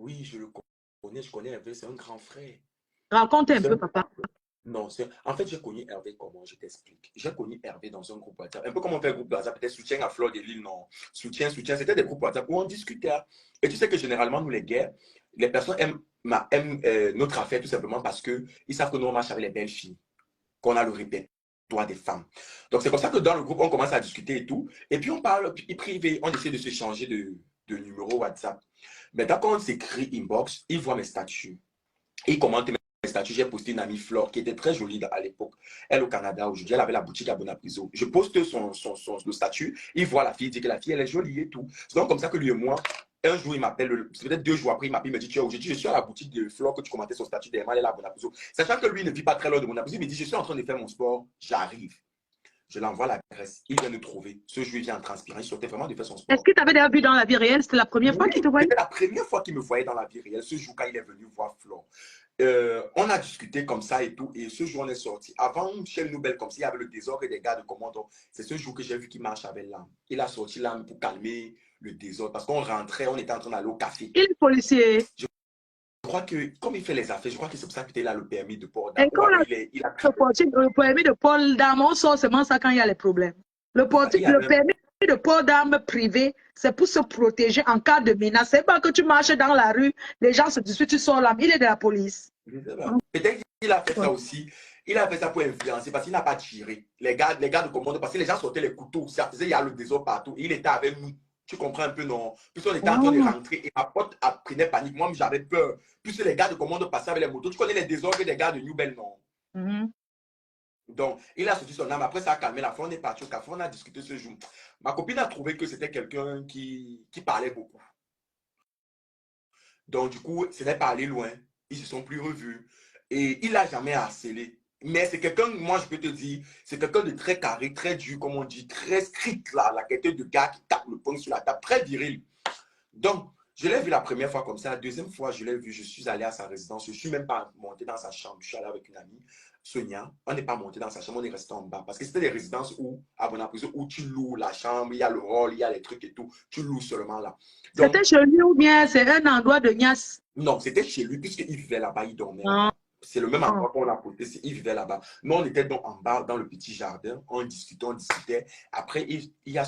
Oui, je connais Hervé, c'est un grand frère. Raconte un C'est peu, un- papa. Non, en fait, j'ai connu Hervé comment, je t'explique. J'ai connu Hervé dans un groupe WhatsApp. Un peu comme on fait un groupe WhatsApp, peut-être soutien à Fleur de Lille, non. Soutien. C'était des groupes WhatsApp où on discutait. Et tu sais que généralement, nous, les guerres, les personnes aiment notre affaire tout simplement parce qu'ils savent que nous, on marche avec les belles filles, qu'on a le répertoire des femmes. Donc, c'est comme ça que dans le groupe, on commence à discuter et tout. Et puis, on parle privé, on essaie de s'échanger de numéro WhatsApp. Mais quand on s'écrit inbox, il voit mes statuts. Et il commente mes statuts. J'ai posté une amie Flore qui était très jolie à l'époque. Elle au Canada aujourd'hui, elle avait la boutique à Bonapriso. Je poste le statut. Il voit la fille, il dit que la fille, elle est jolie et tout. C'est donc comme ça que lui et moi, un jour, il m'appelle, c'est peut-être 2 jours après, il m'appelle, il me dit, tu es où? Je dis, je suis à la boutique de Flore que tu commentais son statut derrière, elle est à Bonapriso. Sachant que lui ne vit pas très loin de Bonapriso, il me dit, je suis en train de faire mon sport, j'arrive. Je l'envoie l'adresse. Il vient nous trouver. Ce jour, il vient en transpirant. Il sortait vraiment de faire son Est-ce sport. que tu avais déjà vu dans la vie réelle? C'était la première fois Oui, qu'il te voyait? c'était la première fois qu'il me voyait dans la vie réelle. Ce jour, quand il est venu voir Flore. On a discuté comme ça et tout. Et ce jour, on est sorti. Avant, chez Nouvelle, comme s'il y avait le désordre et des gars de commande. C'est ce jour que j'ai vu qu'il marche avec l'âme. Il a sorti l'âme pour calmer le désordre. Parce qu'on rentrait, on était en train d'aller au café. Il est policier. Je crois que, comme il fait les affaires, je crois que c'est pour ça qu'il a le permis de port Et d'armes. Ou quand alors il a le permis de port d'armes, on sort seulement ça quand il y a les problèmes. Le avait permis de port d'armes privé, c'est pour se protéger en cas de menace. C'est pas que tu marches dans la rue, les gens se disent, tu sors l'arme. Il est de la police. Peut-être qu'il a fait ça aussi. Il a fait ça pour influencer parce qu'il n'a pas tiré. Les gars de commande, parce que les gens sortaient les couteaux. Ça faisait, il y a le désordre partout. Il était avec nous. Tu comprends un peu, non? Puis on était en train de rentrer et ma pote prenait panique. Moi, j'avais peur. Puis les gars de commande passaient avec les motos. Tu connais les désordres des gars de New Bell, non? Donc, il a sorti son âme. Après, ça a calmé la fois. On est parti au café. On a discuté ce jour. Ma copine a trouvé que c'était quelqu'un qui parlait beaucoup. Donc, du coup, ce n'est pas allé loin. Ils se sont plus revus. Et il n'a jamais harcelé. Mais c'est quelqu'un, moi, je peux te dire, c'est quelqu'un de très carré, très dur, comme on dit, très strict, là. La qualité de gars qui tape le poing sur la table, très viril. Donc, je l'ai vu la première fois comme ça. La deuxième fois, je l'ai vu, je suis allé à sa résidence. Je ne suis même pas monté dans sa chambre. Je suis allé avec une amie, Sonia. On n'est pas monté dans sa chambre, on est resté en bas. Parce que c'était des résidences où, à Bonapriso, où tu loues la chambre, il y a le hall, il y a les trucs et tout. Tu loues seulement là. C'était chez lui ou bien c'est un endroit de Nias? Non, c'était chez lui, puisqu'il vivait là-bas, il dormait là-bas. C'est le même endroit qu'on a posté, il vivait là-bas. Nous, on était donc en bas, dans le petit jardin, on discutait. Après, il y a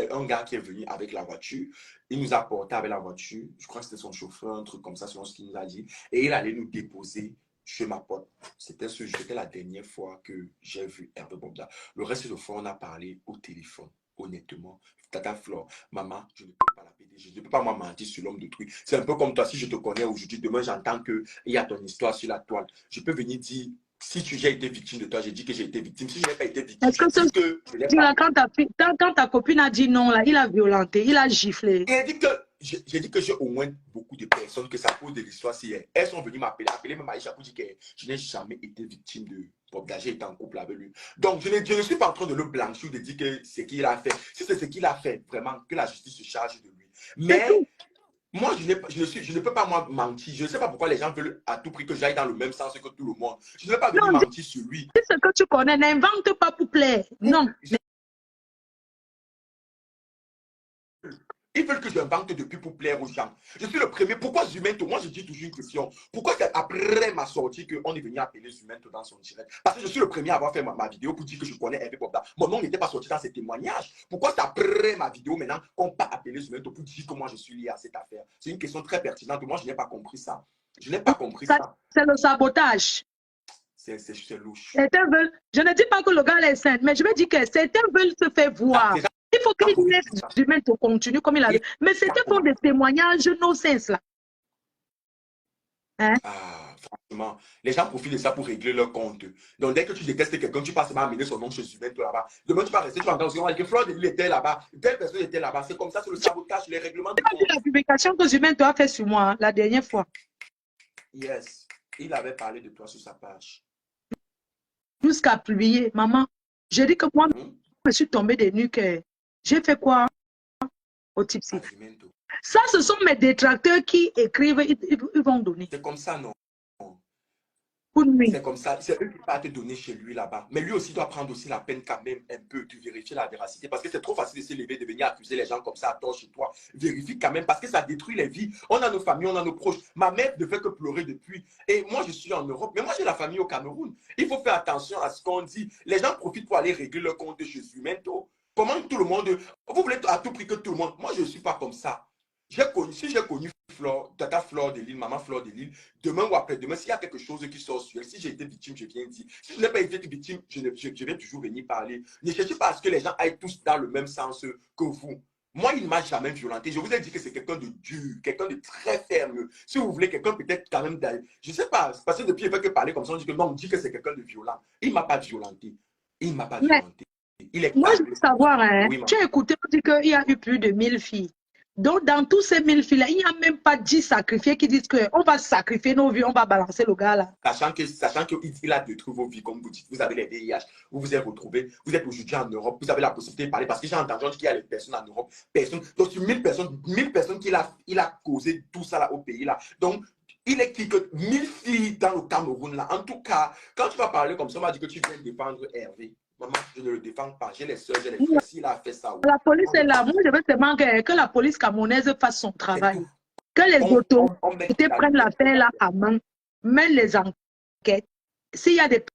un gars qui est venu avec la voiture. Il nous a porté avec la voiture. Je crois que c'était son chauffeur, un truc comme ça, selon ce qu'il nous a dit. Et il allait nous déposer chez ma pote. C'était la dernière fois que j'ai vu Hervé Bobda. Le reste de fois, on a parlé au téléphone, honnêtement. Tata Flore, maman, je ne peux pas la péter, je ne peux pas moi mentir sur l'homme de truc. C'est un peu comme toi, si je te connais aujourd'hui, demain j'entends qu'il y a ton histoire sur la toile. Je peux venir dire, si j'ai été victime de toi, j'ai dit que j'ai été victime. Si je n'ai pas été victime, Est-ce que je dis que je n'ai pas. quand ta copine a dit non, là, il a violenté, il a giflé. J'ai dit que j'ai au moins beaucoup de personnes que ça pose de l'histoire. Si elles sont venues m'appeler même Aïcha pour dire que je n'ai jamais été victime de Bobda, j'ai été en couple avec lui. Donc, je ne suis pas en train de le blanchir, de dire que c'est ce qu'il a fait. Si c'est ce qu'il a fait, vraiment, que la justice se charge de lui. Mais moi, je ne peux pas moi mentir. Je ne sais pas pourquoi les gens veulent à tout prix que j'aille dans le même sens que tout le monde. Je ne vais pas venir mentir sur lui. C'est ce que tu connais, n'invente pas pour plaire. Non. Ils veulent que j'invente depuis pour plaire aux gens. Je suis le premier. Pourquoi Zumento? Moi, je dis toujours une question. Pourquoi c'est après ma sortie qu'on est venu appeler Zumento dans son direct? Parce que je suis le premier à avoir fait ma vidéo pour dire que je connais Hervé Bobda. Mon nom n'était pas sorti dans ces témoignages. Pourquoi c'est après ma vidéo maintenant qu'on peut appeler Zumento pour dire que moi je suis lié à cette affaire? C'est une question très pertinente. Moi, je n'ai pas compris ça. Je n'ai pas compris ça. C'est le sabotage. C'est louche. Je ne dis pas que le gars est saint, mais je veux dire que certains veulent se faire voir. Il faut qu'il laisse Zumento continue comme il a dit. Mais c'était pour des témoignages no sens là. Hein? Ah, franchement, les gens profitent de ça pour régler leur compte. Donc, dès que tu détestes quelqu'un, tu passes à amener son nom chez Zumento là-bas. Demain, tu vas rester, tu vas entendre que Flore de Lille était là-bas, telle personne était là-bas. C'est comme ça, c'est le sabotage, les règlements de compte. C'est la publication que Zumento a fait sur moi la dernière fois. Yes, il avait parlé de toi sur sa page. Jusqu'à publier, maman. J'ai dit que moi, je me suis tombée des nuques. J'ai fait quoi au Tipsy? Ça, ce sont mes détracteurs qui écrivent, ils vont donner. C'est comme ça, non? Pour nuit. C'est comme ça, c'est eux qui partent te donner chez lui là-bas. Mais lui aussi doit prendre aussi la peine quand même un peu de vérifier la véracité. Parce que c'est trop facile de se lever, de venir accuser les gens comme ça à tort chez toi. Vérifie quand même parce que ça détruit les vies. On a nos familles, on a nos proches. Ma mère ne fait que pleurer depuis. Et moi, je suis en Europe. Mais moi, j'ai la famille au Cameroun. Il faut faire attention à ce qu'on dit. Les gens profitent pour aller régler leur compte de Jésus. Mento. Comment tout le monde... Vous voulez à tout prix que tout le monde... Moi, je ne suis pas comme ça. Si j'ai connu Tata Fleur de Lille, Maman Fleur de Lille, demain ou après-demain, s'il y a quelque chose qui sort sur elle, si j'ai été victime, je viens dire. Si je n'ai pas été victime, je vais toujours venir parler. Ne cherchez pas à ce que les gens aillent tous dans le même sens que vous. Moi, il ne m'a jamais violenté. Je vous ai dit que c'est quelqu'un de dur, quelqu'un de très ferme. Si vous voulez quelqu'un peut-être quand même d'aller. Je ne sais pas, parce que depuis il fait que parler comme ça, on dit que non, on dit que c'est quelqu'un de violent. Il ne m'a pas violenté. Il ne m'a pas violenté. Il est moi, je veux savoir, hein, oui, tu as écouté, on dit qu'il y a eu plus de 1000 filles. Donc, dans tous ces 1000 filles-là, il n'y a même pas 10 sacrifiés qui disent qu'on va sacrifier nos vies, on va balancer le gars là. Sachant qu'il a détruit vos vies, comme vous dites, vous avez les VIH, vous vous êtes retrouvés, vous êtes aujourd'hui en Europe, vous avez la possibilité de parler, parce que j'ai entendu qu'il y a les personnes en Europe, donc sur 1000 personnes qu'il a causé tout ça là au pays là. Donc, il est qui que 1000 filles dans le Cameroun là. En tout cas, quand tu vas parler comme ça, on va dire que tu viens défendre Hervé. Maman, je ne le défends pas. J'ai les soeurs, j'ai les frères. S'il a fait ça. La police est là. Moi, je veux seulement que la police camerounaise fasse son travail. Que les autorités prennent l'affaire là à main, mènent les enquêtes. S'il y a des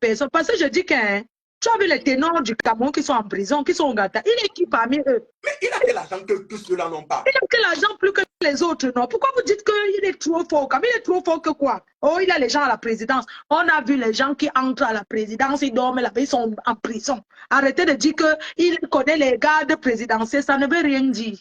personnes, parce que je dis que tu as vu les ténors du Cameroun qui sont en prison, qui sont au Gata. Il est qui parmi eux? Mais il a quel argent que ceux-là n'ont pas? Il a quel argent plus que les autres, non? Pourquoi vous dites qu'il est trop fort? Comme il est trop fort que quoi? Oh, il a les gens à la présidence. On a vu les gens qui entrent à la présidence, ils dorment là-bas, ils sont en prison. Arrêtez de dire qu'il connaît les gardes présidentiels, ça ne veut rien dire.